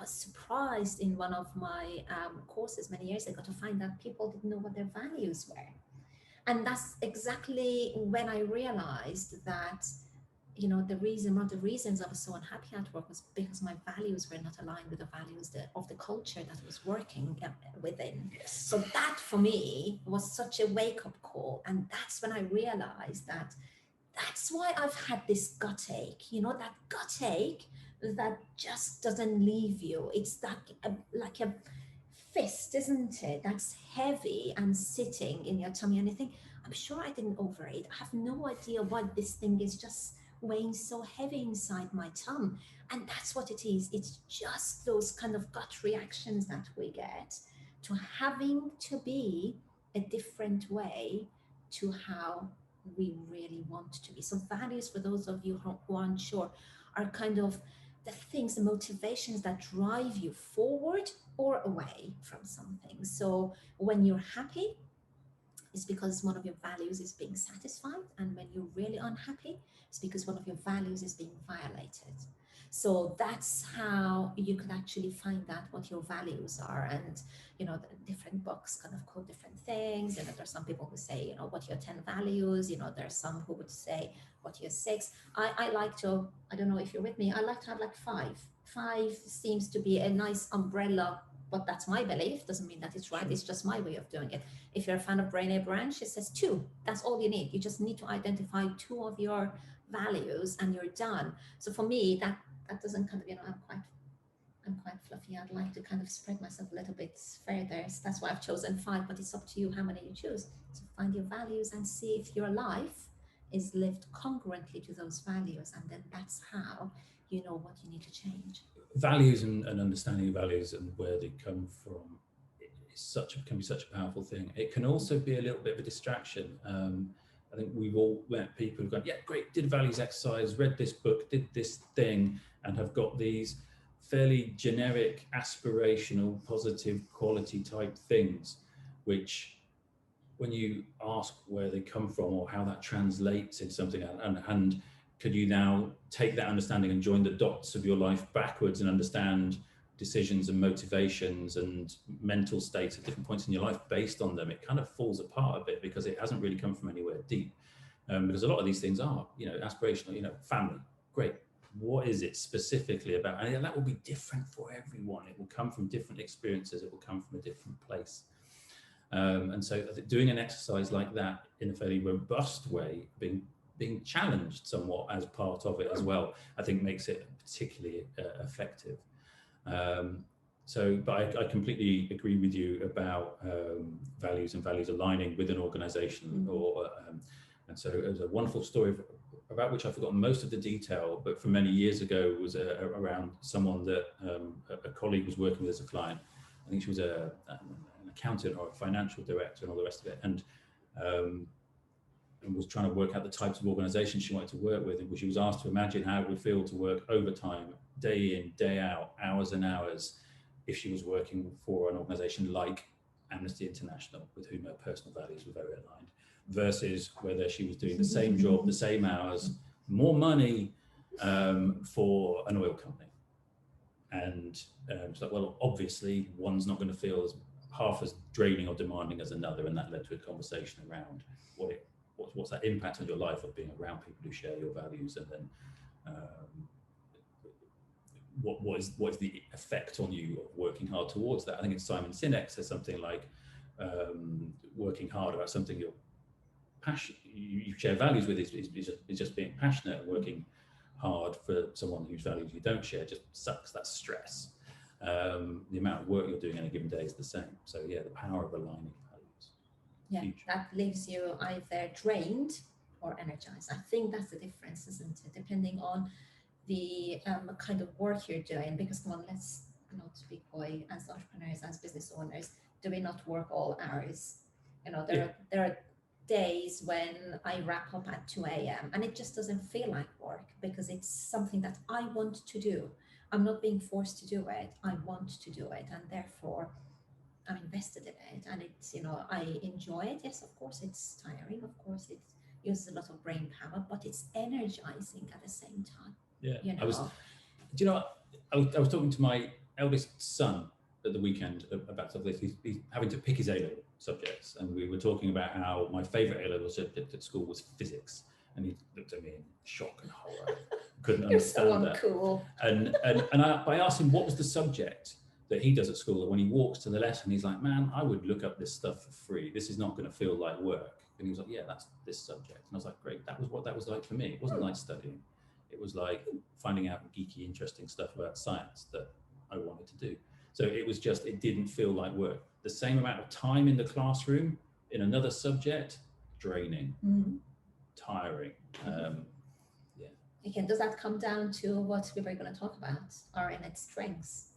was surprised in one of my courses many years ago to find that people didn't know what their values were. And that's exactly when I realized that, one of the reasons I was so unhappy at work was because my values were not aligned with the values of the culture that I was working within. Yes. So that for me was such a wake up call. And that's when I realized that that's why I've had this gut ache, that gut ache that just doesn't leave you. It's like a fist, isn't it? That's heavy and sitting in your tummy. And you think, I'm sure I didn't overeat. I have no idea what this thing is just weighing so heavy inside my tongue. And that's what it is. It's just those kind of gut reactions that we get to having to be a different way to how we really want to be. So values, for those of you who aren't sure, are kind of the things, the motivations that drive you forward or away from something. So when you're happy, it's because one of your values is being satisfied. And when you're really unhappy, it's because one of your values is being violated. So that's how you could actually find out what your values are. And, the different books kind of quote different things. There's some people who say, what are your 10 values? There's some who would say, what are your six? I like to, I don't know if you're with me, I like to have like five. Five seems to be a nice umbrella, but that's my belief. Doesn't mean that it's right. Sure. It's just my way of doing it. If you're a fan of Brené Brown, she says two. That's all you need. You just need to identify two of your values and you're done. So for me, that doesn't kind of, I'm quite fluffy. I'd like to kind of spread myself a little bit further. So that's why I've chosen five, but it's up to you how many you choose. So find your values and see if your life is lived congruently to those values. And then that's how you know what you need to change. Values and understanding of values and where they come from can be such a powerful thing. It can also be a little bit of a distraction. I think we've all met people who've gone, yeah, great, did a values exercise, read this book, did this thing, and have got these fairly generic, aspirational, positive quality type things, which when you ask where they come from or how that translates into something, and could you now take that understanding and join the dots of your life backwards and understand decisions and motivations and mental states at different points in your life based on them, it kind of falls apart a bit because it hasn't really come from anywhere deep. Because a lot of these things are, aspirational, family, great. What is it specifically about? And that will be different for everyone. It will come from different experiences. It will come from a different place. And so doing an exercise like that in a fairly robust way, being challenged somewhat as part of it as well, I think makes it particularly effective. But I completely agree with you about values and values aligning with an organization. And so it was a wonderful story about which I've forgotten most of the detail, but from many years ago was around someone that a colleague was working with as a client. I think she was an accountant or a financial director and all the rest of it, and was trying to work out the types of organizations she wanted to work with. And she was asked to imagine how it would feel to work overtime, day in, day out, hours and hours, if she was working for an organization like Amnesty International, with whom her personal values were very aligned, versus whether she was doing the same job, the same hours, more money for an oil company. And it's like, well, obviously one's not going to feel as half as draining or demanding as another. And that led to a conversation around what's that impact on your life of being around people who share your values, and then what is the effect on you of working hard towards that. I think it's Simon Sinek says something like working hard about something you're passionate, you share values with, is just being passionate, and working hard for someone whose values you don't share just sucks. That's stress. The amount of work you're doing in a given day is the same. So yeah, the power of aligning values. Yeah, Huge. that leaves you either drained or energized. I think that's the difference, isn't it? Depending on the kind of work you're doing. Because come on, let's not be coy. As entrepreneurs, as business owners, do we not work all hours? There are days when I wrap up at 2 a.m. and it just doesn't feel like work because it's something that I want to do. I'm not being forced to do it. I want to do it, and therefore I'm invested in it, and it's, I enjoy it. Yes, of course, it's tiring. Of course, it uses a lot of brain power, but it's energizing at the same time. Yeah, You I was know, I was talking to my eldest son at the weekend about stuff like this. He's having to pick his A-level subjects, and we were talking about how my favourite A-level subject at school was physics, and he looked at me in shock and horror, couldn't You're so understand that. uncool. And I asked him what was the subject that he does at school, that when he walks to the lesson, he's like, man, I would look up this stuff for free. This is not going to feel like work. And he was like, yeah, that's this subject. And I was like, great. That was what that was like for me. It wasn't like studying. It was like finding out geeky, interesting stuff about science that I wanted to do. So it was just, it didn't feel like work. The same amount of time in the classroom in another subject, draining, tiring. Again, does that come down to what we were going to talk about, our innate strengths?